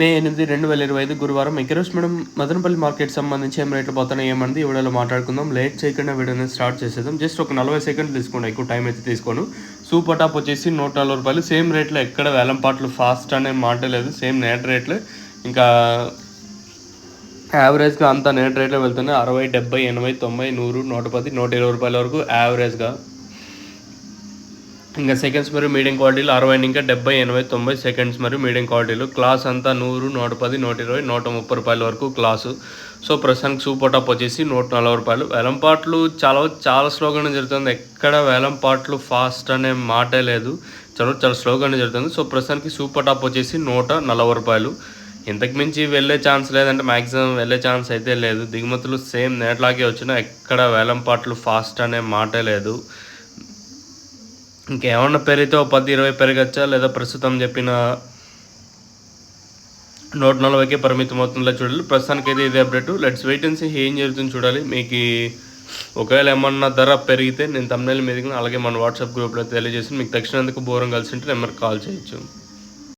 మే 8, 2025 గురువారం ఎకరోస్ madam Madanapalle market సంబంధించి ఏం రేట్లు పోతున్నాయి ఏమంది ఈ వీడియోలో మాట్లాడుకుందాం. లేట్ చేయకుండా వీడియోని స్టార్ట్ చేసేద్దాం. జస్ట్ ఒక 40 సెకండ్లు తీసుకోండి, ఎక్కువ టైం అయితే తీసుకోను. సూపర్ టాప్ వచ్చేసి 140 రూపాయలు. సేమ్ రేట్లో ఎక్కడ వేలం పాటలు ఫాస్ట్ అనే మాట లేదు, సేమ్ నేట్ రేట్లు. ఇంకా యావరేజ్గా అంతా నేట్ రేట్లో వెళ్తున్నాయి. 60, 70, 80, 90, 100, 110, 120 రూపాయల వరకు యావరేజ్గా. ఇంకా సెకండ్స్ మరియు మీడియం క్వాలిటీలు 60 ఇంకా 70, 80, 90 సెకండ్స్ మరియు మీడియం క్వాలిటీలు. క్లాస్ అంతా 100, 110, 120, 130 రూపాయల వరకు క్లాసు. సో ప్రస్తుతానికి సూపర్ టాప్ వచ్చేసి 140 రూపాయలు. వేలం పాటలు చాలా స్లోగానే జరుగుతుంది. ఎక్కడ వేలం పాటలు ఫాస్ట్ అనే మాటే లేదు, చాలా స్లోగానే జరుగుతుంది. సో ప్రస్తుతానికి సూపర్ టాప్ వచ్చేసి 140 రూపాయలు. ఇంతకు మించి వెళ్ళే ఛాన్స్ లేదంటే మ్యాక్సిమం వెళ్ళే ఛాన్స్ అయితే లేదు. దిగుమతులు సేమ్ నేట్లాగే వచ్చినా ఎక్కడ వేలం పాటలు ఫాస్ట్ అనే మాటే లేదు. ఇంకేమన్నా పెరిగితే 10-20 పెరగచ్చా, లేదా ప్రస్తుతం చెప్పిన 140కే పరిమితం అవుతుందో చూడాలి. ప్రస్తుతానికి అయితే ఇదే update. Let's wait and see ఏం జరుగుతుంది చూడాలి. మీకు ఒకవేళ ఏమన్నా ధర పెరిగితే నేను తమ్నైల్ మీదకి అలాగే మన వాట్సాప్ గ్రూప్లో తెలియజేసి మీకు తక్షణందుకు బోరం కలిసి ఉంటే నెంబర్కి కాల్ చేయొచ్చు.